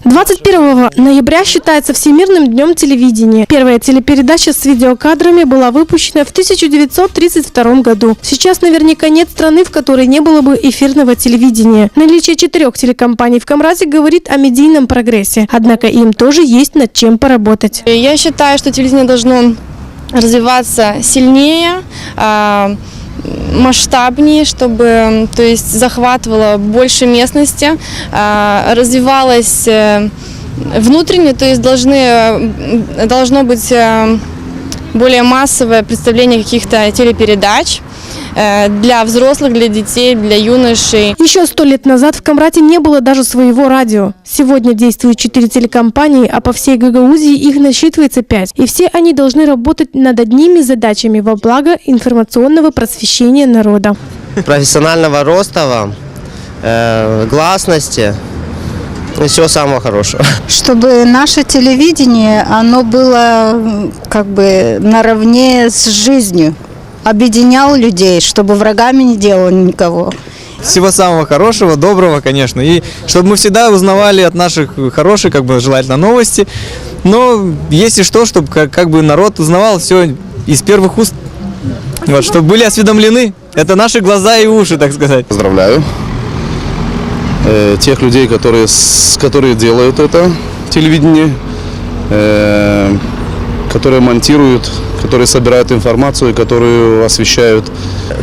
21 ноября считается Всемирным днем телевидения. Первая телепередача с видеокадрами была выпущена в 1932 году. Сейчас наверняка нет страны, в которой не было бы эфирного телевидения. Наличие 4 телекомпаний в Камразе говорит о медийном прогрессе. Однако им тоже есть над чем поработать. Я считаю, что телевидение должно развиваться сильнее, масштабнее, чтобы, то есть, захватывало больше местности, развивалось внутренне, то есть должно быть более массовое представление каких-то телепередач для взрослых, для детей, для юношей. Еще 100 лет назад в Камрате не было даже своего радио. Сегодня действуют 4 телекомпании, а по всей Гагаузии их насчитывается 5. И все они должны работать над одними задачами во благо информационного просвещения народа. Профессионального роста, гласности и всего самого хорошего. Чтобы наше телевидение, оно было как бы наравне с жизнью. Объединял людей, чтобы врагами не делал никого. Всего самого хорошего, доброго, конечно. И чтобы мы всегда узнавали от наших хороших, желательно, новости. Но если что, чтобы народ узнавал все из первых уст. Вот, чтобы были осведомлены. Это наши глаза и уши, так сказать. Поздравляю тех людей, которые делают это телевидение, которые монтируют, которые собирают информацию, которую освещают.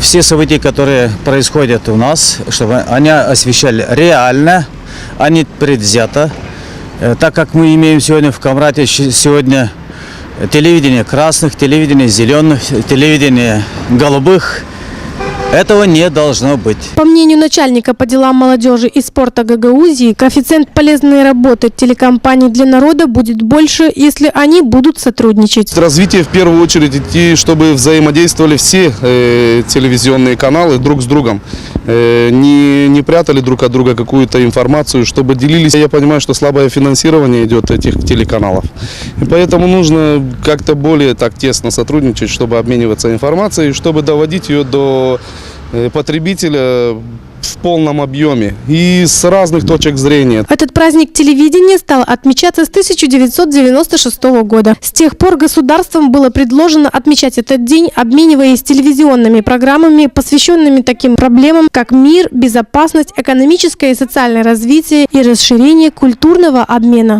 Все события, которые происходят у нас, чтобы они освещали реально, а не предвзято. Так как мы имеем сегодня в Камрате телевидение красных, телевидение зеленых, телевидение голубых, этого не должно быть. По мнению начальника по делам молодежи и спорта Гагаузии, коэффициент полезной работы телекомпаний для народа будет больше, если они будут сотрудничать. Развитие в первую очередь идти, чтобы взаимодействовали все телевизионные каналы друг с другом. Не прятали друг от друга какую-то информацию, чтобы делились. Я понимаю, что слабое финансирование идет этих телеканалов. И поэтому нужно как-то более тесно сотрудничать, чтобы обмениваться информацией, чтобы доводить ее до потребителя в полном объеме и с разных точек зрения. Этот праздник телевидения стал отмечаться с 1996 года. С тех пор государством было предложено отмечать этот день, обмениваясь телевизионными программами, посвященными таким проблемам, как мир, безопасность, экономическое и социальное развитие и расширение культурного обмена.